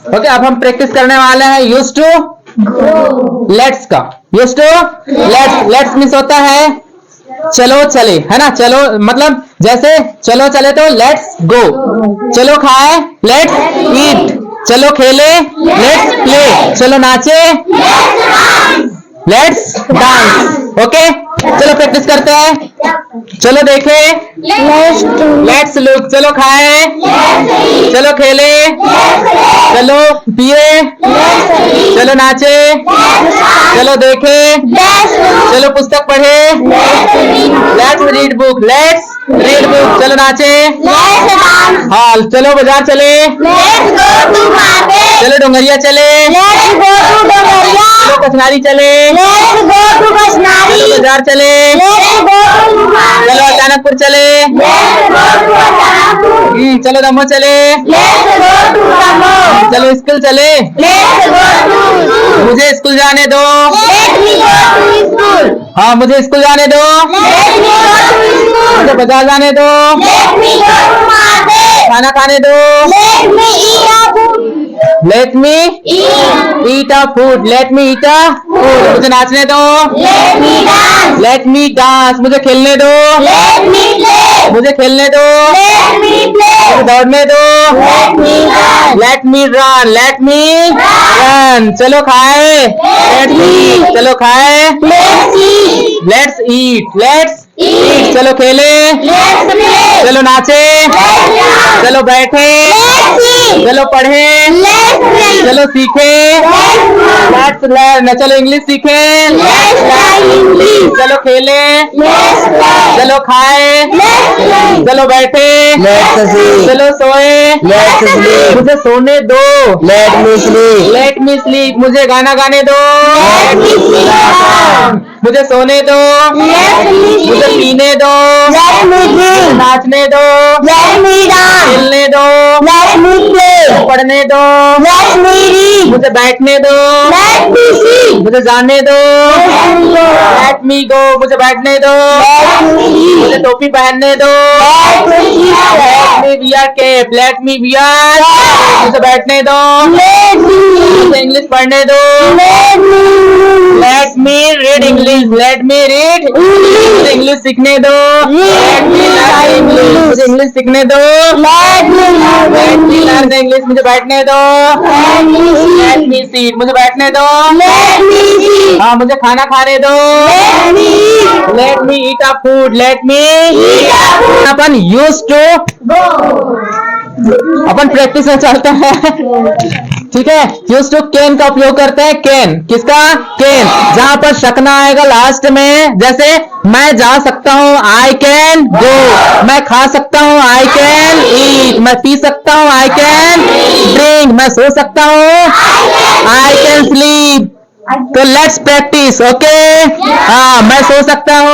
Okay, अब हम practice करने वाले हैं यूज टू लेट्स का। यूज टू लेट्स मीन्स होता है चलो चले, है ना। चलो मतलब जैसे चलो चले तो लेट्स गो, चलो खाए लेट्स ईट, चलो खेले लेट्स प्ले, चलो नाचे लेट्स डांस। ओके, चलो प्रैक्टिस करते हैं। चलो देखे लेट्स लुक, चलो खाए, चलो खेले, चलो पिए, चलो नाचे, चलो देखे, चलो पुस्तक पढ़े, let's read book, let's read book, चलो नाचे, हाँ चलो बाजार चले, चलो डोंगरिया चले, चलो कचनारी चले, चलो बाजार चले, चलो अचानकपुर चले, चलो दमोह चले, चलो स्कूल चले, मुझे स्कूल जाने दो, हाँ मुझे स्कूल जाने दो, मुझे बाजार जाने दो, खाना खाने दो, let me eat a food, let me eat a food, मुझे नाचने दो, लेट मी डांस, मुझे खेलने दो, मुझे खेलने दो, मुझे दौड़ने दो, लेट मी रन, लेट मी रन, चलो खाए, लेट मी, चलो खाए, लेट्स ईट, लेट्स ईट, चलो खेले, चलो नाचे, चलो बैठे, चलो पढ़े, चलो सीखे, लेट्स लर्न, चलो इंग्लिश सीखे, चलो खेले, चलो खाए, चलो बैठे, चलो सोए, मुझे सोने दो, लेट मी स्लीप, मुझे गाना गाने दो, मुझे सोने दो, मुझे पीने दो, नाचने दो, खेलने दो, पढ़ने दो, मुझे बैठने दो, मुझे जाने दो, लेट मी गो, मुझे बैठने दो, मुझे टोपी पहनने दो, लेट मी wear cap, let me wear, मुझे बैठने दो, मुझे इंग्लिश पढ़ने दो, let me read English, let me read, मुझे इंग्लिश सीखने दो, लेट मी लर्न इंग्लिश, मुझे इंग्लिश सीखने दो, लेट मी लर्न इंग्लिश, मुझे बैठने दो, लेट मी सीट, मुझे बैठने दो, हाँ मुझे खाना खाने दो, let me eat a food, let me, अपन यूज टू, अपन प्रैक्टिस में चलते हैं, ठीक है। यूज टू कैन का उपयोग करते हैं, कैन किसका, कैन, जहां पर शक ना आएगा लास्ट में, जैसे मैं जा सकता हूँ, आई कैन गो, मैं खा सकता हूँ, आई कैन ईट, मैं पी सकता हूँ, आई कैन ड्रिंक, मैं सो सकता हूँ, आई कैन स्लीप। तो लेट्स प्रैक्टिस, ओके। हाँ मैं सो सकता हूँ,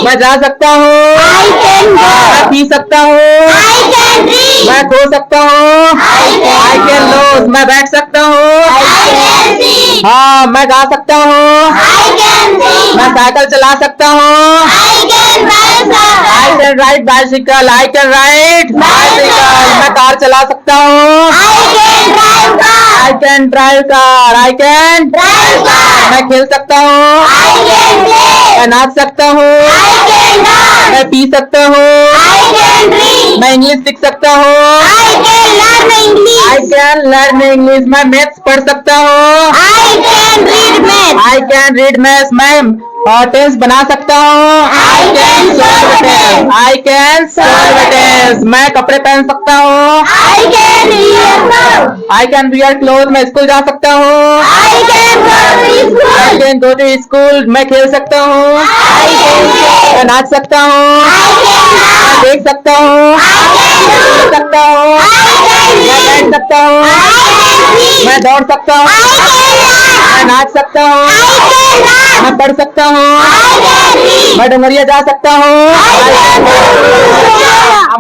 मैं जा सकता हूँ, मैं पी सकता हूँ, मैं खो सकता हूँ, आई कैन लूज, मैं बैठ सकता हूँ, हाँ मैं गा सकता हूँ, मैं साइकिल चला सकता हूँ, I can ride bicycle, I can ride bicycle, मैं कार चला सकता हूँ, I can drive car, I can मैं खेल सकता हूँ, मैं नाच सकता हूँ, मैं पी सकता हूँ, मैं इंग्लिश सीख सकता हूँ, आई कैन लर्न इंग्लिश, मैं मैथ्स पढ़ सकता हूँ, आई कैन रीड मैथ्स, मैं टेंस बना सकता हूँ, आई कैन सर्व टेंस, मैं कपड़े पहन सकता हूँ, आई कैन वियर क्लोथ, मैं स्कूल जा सकता हूँ, I can go to school, मैं खेल सकता हूँ, मैं नाच सकता हूँ, मैं देख सकता हूँ, मैं सकता हूँ, मैं बैठ सकता हूँ, मैं दौड़ सकता हूँ, मैं नाच सकता हूँ, मैं पढ़ सकता हूँ, मैं डोंगरिया जा सकता हूँ,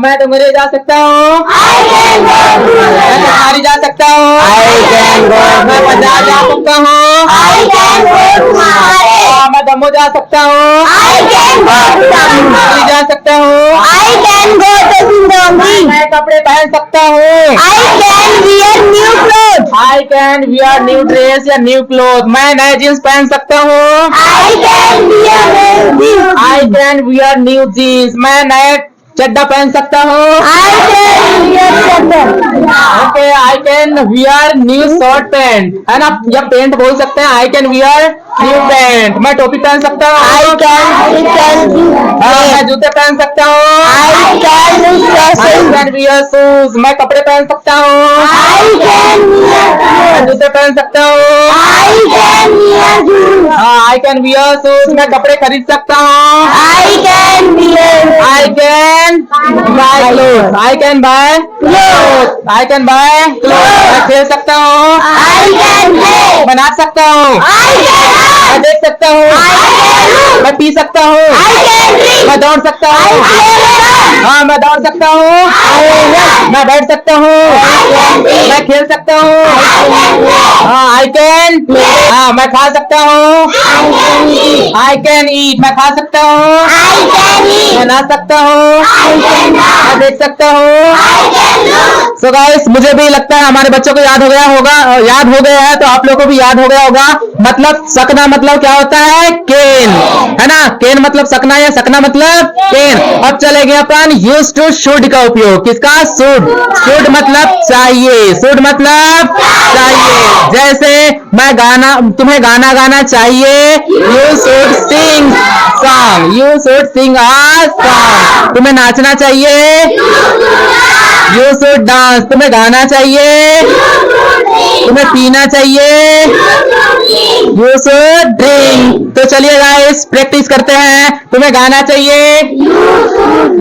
मैं डोंगरिया जा सकता हूँ, मैं कचनारी जा सकता हूँ, मैं बाजार जा सकता हूँ, मैं दमोह जा सकता हूँ, I can go to Tamil. Delhi जा सकता हूँ, I can go to Sindhurgi. मैं कपड़े पहन सकता हूँ, I can wear new clothes. I can wear new dress या new clothes, मैं नए जीन्स पहन सकता हूँ, I can wear new I can wear new jeans, मैं नए चड्डा पहन सकता हूँ, I can wear sweater. Okay I can wear new short pant, है ना, या पेंट बोल सकते हैं, आई कैन वियर न्यू पैंट, मैं टोपी पहन सकता हूँ, I can मैं जूते पहन सकता हूँ, I can I fashion. Can wear shoes, मैं कपड़े पहन सकता हूँ, I can wear मैं जूते पहन सकता हूँ, I can wear shoes. I can wear shoes, मैं कपड़े खरीद सकता हूँ, I can wear I can buy cloth, I can buy cloth, I can buy cloth, मैं खेल सकता हूँ, I can play. मैं नाच सकता हूँ, I can मैं देख सकता हूँ, I मैं पी सकता हूँ, can drink. मैं दौड़ सकता हूँ, हाँ मैं दौड़ सकता हूँ, मैं बैठ सकता हूँ, मैं खेल सकता हूँ, हाँ आई कैन, हाँ मैं खा सकता हूँ, आई कैन ईट, मैं खा सकता हूँ, मैं नाच सकता हूँ, मैं देख सकता हूँ। सो गाइस मुझे भी लगता है हमारे बच्चों को याद हो गया होगा, याद हो गया है तो आप लोगों को भी याद हो गया होगा। मतलब सकना मतलब क्या होता है, केन, है ना, केन मतलब सकना या सकना मतलब केन। अब चलेंगे अपन यूज टू शुड का उपयोग, किसका, शुड, शुड मतलब चाहिए, शुड मतलब चाहिए। जैसे मैं गाना, तुम्हें गाना गाना चाहिए, you should sing song, you should Singh a song. तुम्हें नाचना चाहिए, यू शुड डांस, तुम्हें गाना चाहिए, तुम्हें पीना चाहिए, यू शुड ड्रिंक। तो चलिए गाइस प्रैक्टिस करते हैं। तुम्हें गाना चाहिए,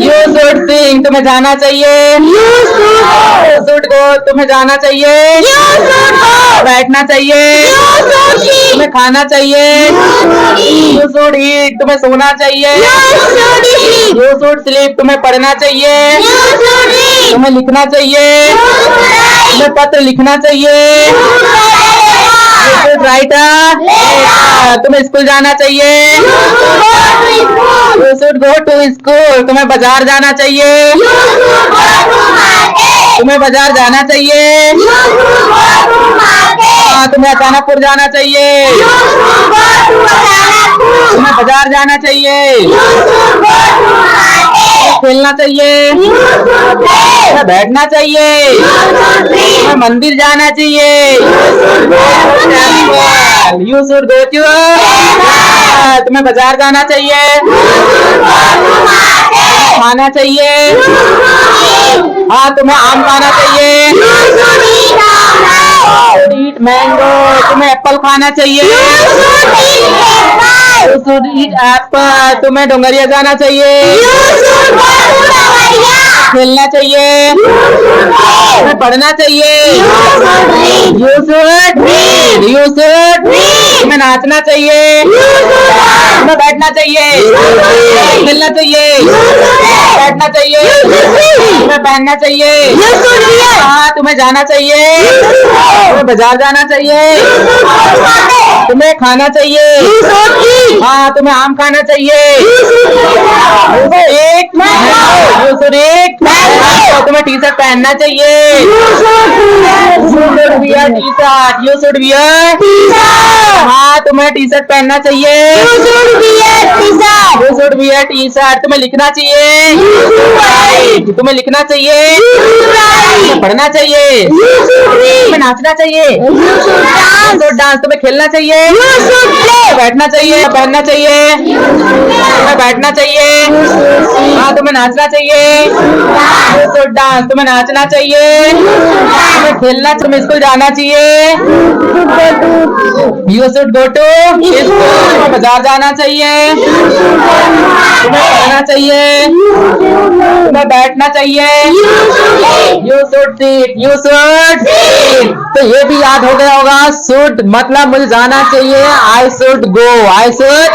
यू शुड सिंग, तुम्हें जाना चाहिए, यू शुड गो, तुम्हें जाना चाहिए, बैठना चाहिए, तुम्हें खाना चाहिए, यू शुड ईट, तुम्हें सोना चाहिए, यू शुड स्लीप, तुम्हें पढ़ना चाहिए, तुम्हें लिखना चाहिए, तुम्हें पत्र लिखना चाहिए, राइट, तुम्हें स्कूल जाना चाहिए, you should go to school, तुम्हें बाजार जाना चाहिए, तुम्हें बाजार जाना चाहिए, हाँ तुम्हें अचानकपुर जाना चाहिए, तुम्हें बाजार जाना चाहिए, खेलना चाहिए, तुम्हें बैठना चाहिए, तुम्हें मंदिर जाना चाहिए, यू शुड गो टू, तुम्हें बाजार जाना चाहिए, खाना चाहिए, हाँ तुम्हें आम खाना चाहिए, ईट मैंगो, तुम्हें एप्पल खाना चाहिए, यू शुड ईट एप्पल, तुम्हें डोंगरिया जाना चाहिए, खेलना चाहिए, तुम्हें पढ़ना चाहिए, you should read, you should, तुम्हें नाचना चाहिए, तुम्हें बैठना चाहिए, खेलना चाहिए, बैठना चाहिए, तुम्हें पहनना चाहिए, हाँ तुम्हें जाना चाहिए, तुम्हें बाजार जाना चाहिए, तुम्हें खाना चाहिए, हाँ तुम्हें आम खाना चाहिए, एक तुम्हें टी शर्ट पहनना चाहिए, T shirt, you should wear, हाँ तुम्हें टी शर्ट पहनना चाहिए, you should wear T shirt, तुम्हें लिखना चाहिए, तुम्हें लिखना चाहिए, तुम्हें पढ़ना चाहिए, तुम्हें नाचना चाहिए, डांस, तुम्हें खेलना चाहिए, बैठना चाहिए, पहनना चाहिए, तुम्हें बैठना चाहिए, हाँ तुम्हें नाचना चाहिए, डांस, तुम्हें नाचना चाहिए, तुम्हें खेलना, तुम्हें स्कूल जाना चाहिए, you should go to school, तुम्हें बाजार जाना चाहिए, तुम्हें पढ़ना चाहिए, तुम्हें बैठना चाहिए, you should seat, you should seat. तो ये भी याद हो गया होगा, शुड मतलब मुझे जाना चाहिए, I should go, I should,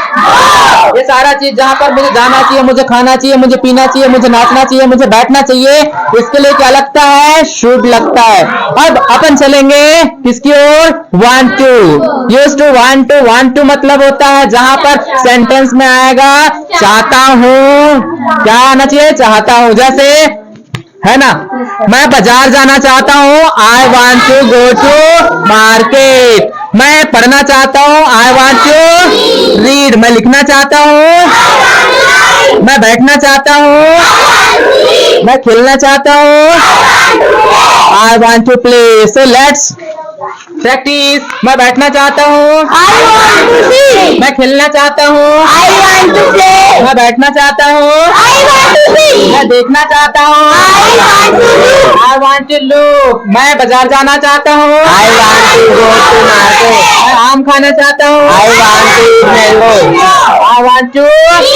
ये सारा चीज जहाँ पर मुझे जाना चाहिए, मुझे खाना चाहिए, मुझे पीना चाहिए, मुझे नाचना चाहिए, मुझे बैठना चाहिए, इसके लिए क्या लगता है, शुड लगता है। अब अपन चलेंगे किसकी ओर? want to. Use to want to मतलब होता है जहां पर सेंटेंस में आएगा चाहता हूं, क्या आना चाहिए? चाहता हूं। जैसे है ना, मैं बाजार जाना चाहता हूं, I want to go to market. मैं पढ़ना चाहता हूं, आई वॉन्ट टू रीड। मैं लिखना चाहता हूं, मैं बैठना चाहता हूं, मैं खेलना चाहता हूं, I want to play. So let's practice. मैं बैठना चाहता हूँ, I want to see. मैं खेलना चाहता हूँ, I want to play. मैं बैठना चाहता हूँ, I want to see. मैं देखना चाहता हूँ, I want to look. I want to look. मैं बाजार जाना चाहता हूँ, I want to go to market. मैं आम खाना चाहता हूँ, I want to eat mango. I want to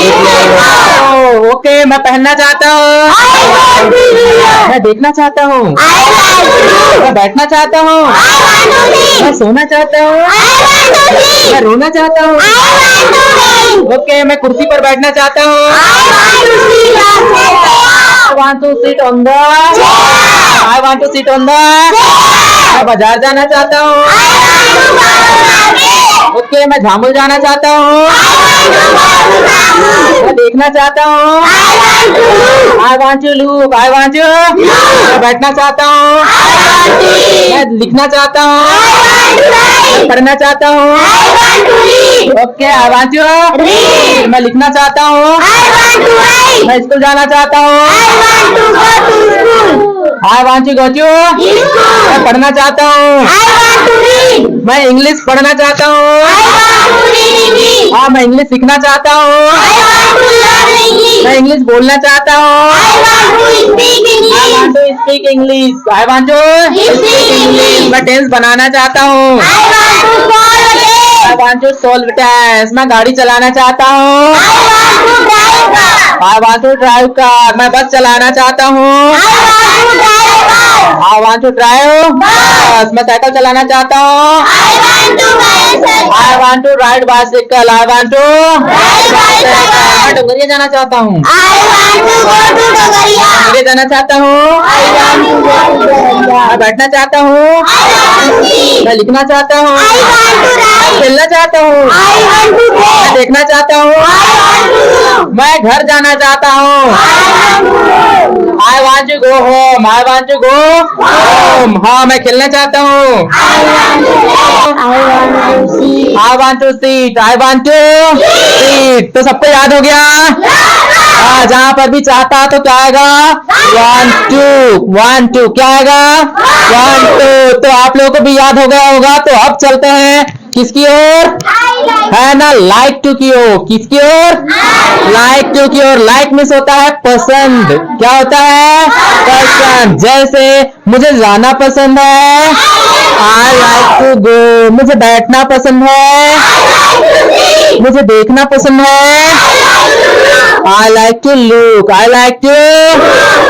eat mango. Okay, मैं पहनना चाहता हूँ, I want to hear. मैं देखना चाहता हूँ, I want to look. मैं बैठना चाहता हूँ, I want to मैं see. सोना चाहता हूँ, I want to see. मैं रोना चाहता हूँ। I want to sing. Okay, मैं कुर्सी पर बैठना चाहता हूँ, I want to see I the want to sit on the chair. I want to sit on the Chair. मैं बाजार जाना चाहता हूँ। I want to go to market. Okay, मैं झामुल जाना चाहता हूँ, I want to go to market. मैं देखना चाहता हूँ, I want to look. I want to look, I want to मैं बैठना चाहता हूँ, I want to eat. मैं लिखना चाहता हूँ, I want to write. पढ़ना चाहता हूँ। I want to read. Okay, I want to Read. मैं लिखना चाहता हूँ, I want to write. मैं स्कूल जाना चाहता हूँ, I want to go to school. I want to go to School. मैं पढ़ना चाहता हूँ, I want to read. मैं इंग्लिश पढ़ना चाहता हूँ, I want to read English. हाँ मैं इंग्लिश सीखना चाहता हूँ, I want to learn English. मैं इंग्लिश बोलना चाहता हूँ, I want to speak I English. want to speak English, I want to Speak English. मैं टेंस बनाना चाहता हूँ, I want to solve a I game. want to solve tense. मैं गाड़ी चलाना चाहता हूँ, I want to drive car. I want to drive car. मैं बस चलाना चाहता हूँ, I want to drive bus. I want to drive बस। मैं साइकिल चलाना चाहता हूँ, I want to ride cycle. I want to ride bicycle, I want to Ride bicycle. मैं डुंगरिया जाना चाहता हूँ, I want to go to Dogaria. Dungariya जाना चाहता हूँ, I want to go to Dogaria. मैं बैठना चाहता हूँ, I want to eat. मैं लिखना चाहता हूँ, I want to write. खेलना चाहता हूँ, I want to मैं play. देखना चाहता हूँ, I want to look. मैं घर जाना चाहता हूँ, I want to go. I want to go home, I want to go home। हाँ मैं खेलना चाहता हूँ, I want to play. I want to see. I want to sit, I want to sit। तो सबको याद हो गया? हाँ, जहाँ पर भी चाहता है तो क्या आएगा? want to क्या आएगा? want to। तो आप लोगों को भी याद हो गया होगा। तो अब चलते हैं किसकी ओर? है ना, लाइक टू की ओर। किसकी ओर? लाइक टू की ओर। लाइक मिस होता है पसंद। क्या होता है? पसंद। जैसे मुझे जाना पसंद है, आई लाइक टू गो। मुझे बैठना पसंद है, मुझे देखना पसंद है, I like to look. I like to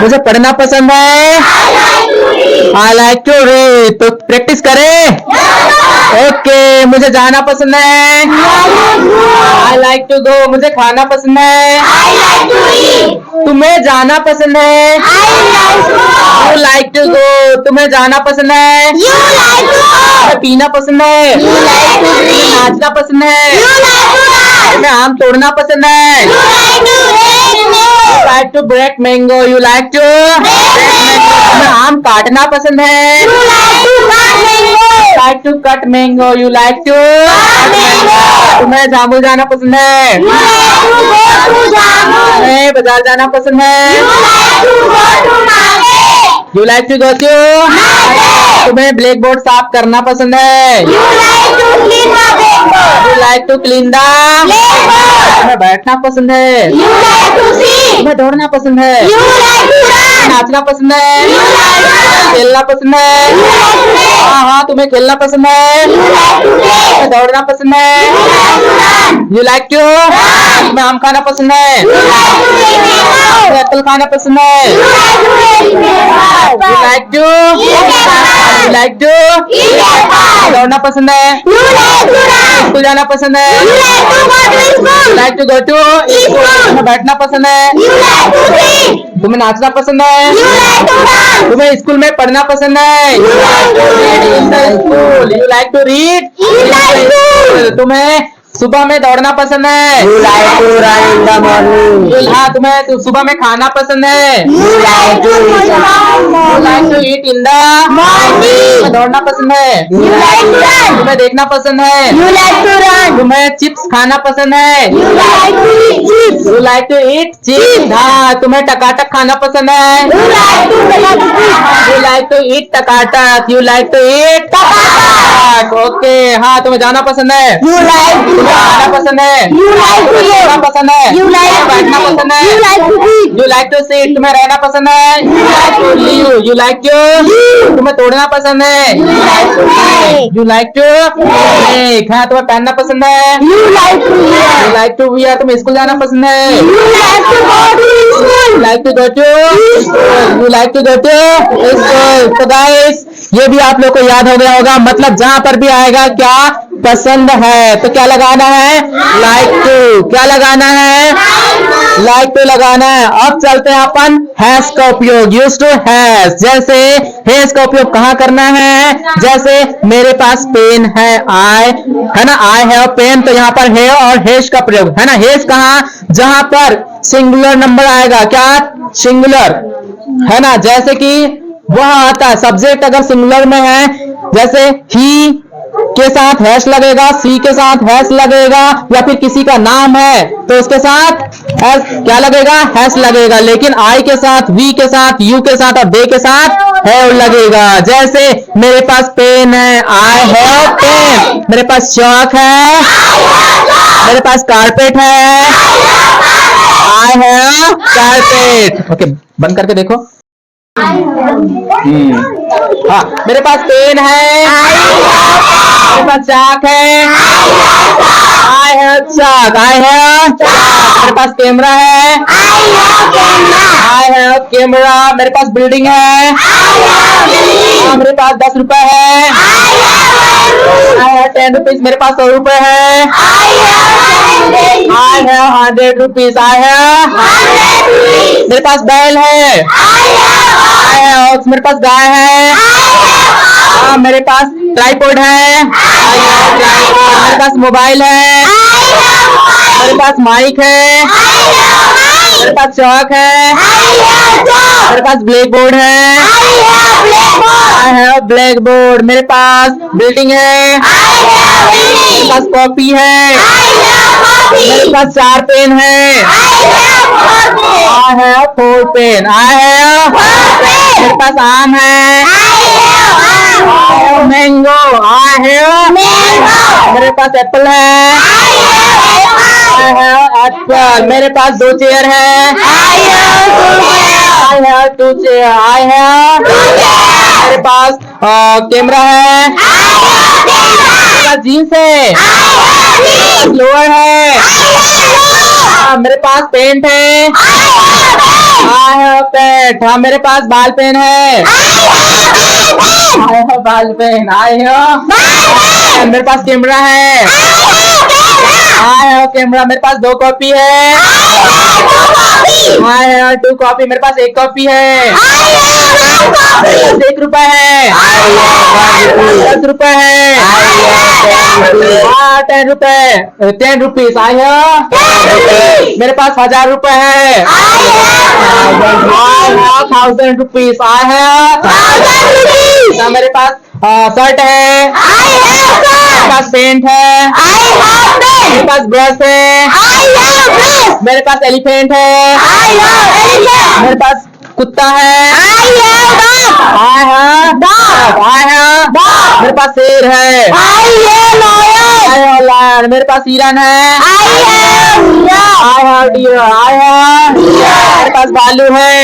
मुझे पढ़ना पसंद है, आई लाइक टू रीड। तो प्रैक्टिस करें। ओके, मुझे जाना पसंद है, आई लाइक टू गो। मुझे खाना पसंद है, तुम्हें जाना पसंद है, यू लाइक टू गो। तुम्हें जाना पसंद है, तुम्हें पीना पसंद है, तुम्हें नाचना पसंद है, तुम्हें आम तोड़ना पसंद है, like to break mango. You like to तुम्हें आम काटना पसंद है, like to cut mango. You like to तुम्हें जामुन जाना पसंद है, तुम्हें बाजार जाना पसंद है, you like to go to तुम्हें ब्लैक बोर्ड साफ करना पसंद है, you like to clean the तुम्हें बैठना पसंद है, तुम्हें दौड़ना पसंद है, नाचना पसंद है, खेलना पसंद है। हाँ, तुम्हें खेलना पसंद है, तुम्हें दौड़ना पसंद है, यू लाइक टू तुम्हें आम खाना पसंद है, तुम्हें एप्पल खाना पसंद है, यू लाइक टू दौड़ना पसंद है, स्कूल जाना पसंद है, you like to go to school. तुम्हें बैठना पसंद है, तुम्हें नाचना पसंद है? तुम्हें स्कूल में पढ़ना पसंद है? You like to read? तुम्हें सुबह में दौड़ना पसंद है? You like to run in the morning. हाँ, तुम्हें सुबह में खाना पसंद है? You like to eat You like to eat in the morning. तुम्हें दौड़ना पसंद है? You like to run. तुम्हें देखना पसंद है? You like to run. तुम्हें चिप्स खाना पसंद है? You like to eat chips. You like to eat chips? हाँ, तुम्हें टकाटक खाना पसंद है? You like to eat You like to eat Takatak? You like to eat Takatak? Okay, हाँ, तुम्हें जाना पसंद है? You like to तुम्हें खाना पसंद है? You like to खाना live. पसंद है? You like to बैठना live. पसंद है? You like to eat. You like to sit? तुम्हें रहना पसंद है? You like to live. You like to तुम्हें तोड़ना पसंद है? You like to make. You like to make. हाँ, तुम्हें पहनना पसंद है? You like to You wear. like to wear. तुम्हें स्कूल जाना पसंद है? You like to go to school. You like to go to school. You like to go to school. तो गाइस, ये भी आप लोग को याद हो गया होगा। मतलब जहां पर भी आएगा क्या पसंद है तो क्या लगाना है? Like to. क्या लगाना है? लाइक टू लगाना है। अब चलते हैं अपन हैज का उपयोग। Use to has. जैसे हैज का उपयोग कहाँ करना है? जैसे मेरे पास पेन है, आई है ना, आई हैव पेन, तो यहाँ पर है और हैज का प्रयोग है ना। हैज कहाँ? जहां पर सिंगुलर नंबर आएगा। क्या? सिंगुलर है ना। जैसे कि वह आता है, सब्जेक्ट अगर सिंगुलर में है, जैसे ही के साथ हैश लगेगा, सी के साथ हैश लगेगा, या फिर किसी का नाम है तो उसके साथ हैश क्या लगेगा? हैश लगेगा। लेकिन आई के साथ, वी के साथ, यू के साथ और दे के साथ हैव लगेगा। जैसे मेरे पास पेन है, आई हैव पेन। मेरे पास चौक है, मेरे पास कारपेट है, आई हैव कारपेट। ओके, बंद करके देखो। हाँ, मेरे पास पेन है, मेरे पास चाक है, I have chalk, I have चाक। मेरे पास कैमरा है, आई हैव कैमरा। मेरे पास बिल्डिंग है, हाँ, मेरे पास 10 रुपए है, आई हैव 10 रुपीज। मेरे पास 100 रुपए है, I have 100 rupees. I have मेरे पास बैल है, मेरे पास गाय है, हाँ, मेरे पास ट्राइपॉड है, मेरे पास मोबाइल है, मेरे पास माइक है, मेरे पास चौक है, मेरे पास ब्लैक बोर्ड है, आई हैव ब्लैक बोर्ड। मेरे पास बिल्डिंग है, मेरे पास कॉपी है, मेरे पास 4 पेन है, I have 4 pen. I have मेरे पास आम है, मैंगो। आई हैव मेरे पास एप्पल है, आई हैव एप्पल। मेरे पास 2 चेयर है, I have 2 chair. I have मेरे पास कैमरा है, मेरे पास जीन्स है, लोअर है, मेरे पास पेंट है, आई हैव पेंट। हाँ, मेरे पास बाल पेन है, आई हैव बाल पेन। आई हैव मेरे पास कैमरा है, आई हैव कैमरा। मेरे पास 2 कॉपी है, आई हैव 2 कॉपी। मेरे पास 1 कॉपी है, 1 रुपए है, 10 रुपए है, 10 रुपए, 10 रुपीज। आई हैव मेरे पास 1000 रुपए है, I have 1000 rupees. I have मेरे पास शर्ट है, मेरे पास पेंट है, मेरे पास ब्रश है, मेरे पास एलिफेंट है, मेरे पास कुत्ता है, आई हैव मेरे पास शेर है, आई हैव लायन। मेरे पास हिरन है, I have deer. I have मेरे पास भालू है,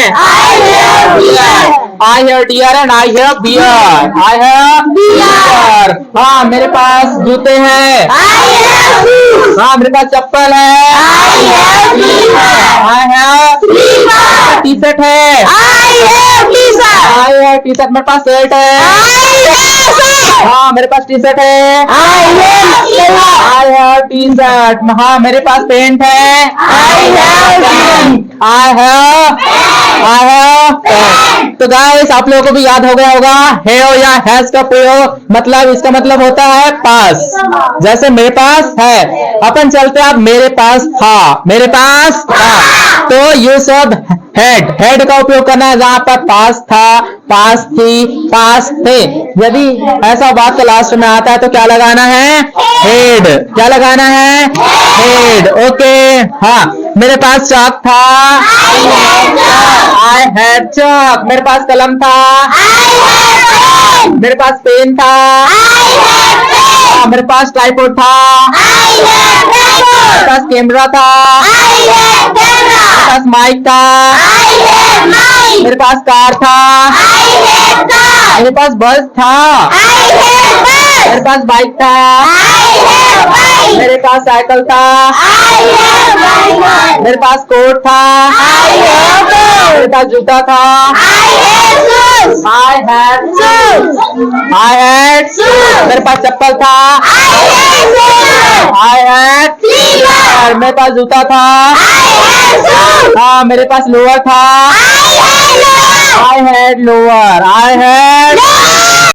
I have deer and I have bear. I have bear. हाँ, मेरे पास जूते हैं, हाँ, मेरे पास चप्पल है, आई हैव टी शर्ट है, आई हैव टी शर्ट। मेरे पास शर्ट है, हाँ, मेरे पास टी शर्ट है, आई हैव टी शर्ट। हाँ, मेरे पास पेंट है, I have I have pen. तो गाइस आप लोगों को भी याद हो गया होगा have या has का प्रयोग, मतलब इसका मतलब होता है पास। जैसे मेरे पास है, अपन चलते अब मेरे पास था, मेरे पास था, तो यूज ऑफ हेड का उपयोग करना है जहां पर पास था, पास थी, पास थे। यदि ऐसा वाक्य लास्ट में आता है तो क्या लगाना है? हेड। क्या लगाना है? हेड। ओके। हाँ, मेरे पास चाक था, आई हैड चाक। मेरे पास कलम था, मेरे पास पेन था, मेरे पास ट्राइपॉड था, मेरे पास कैमरा था, मेरे पास माइक था, मेरे पास कार था, मेरे पास बस था, मेरे पास बाइक था, मेरे पास साइकिल था, मेरे पास कोट था, मेरे पास जूता था, I had मेरे पास चप्पल था, I had मेरे पास जूता था, हाँ मेरे पास लोअर था, I had lower, I had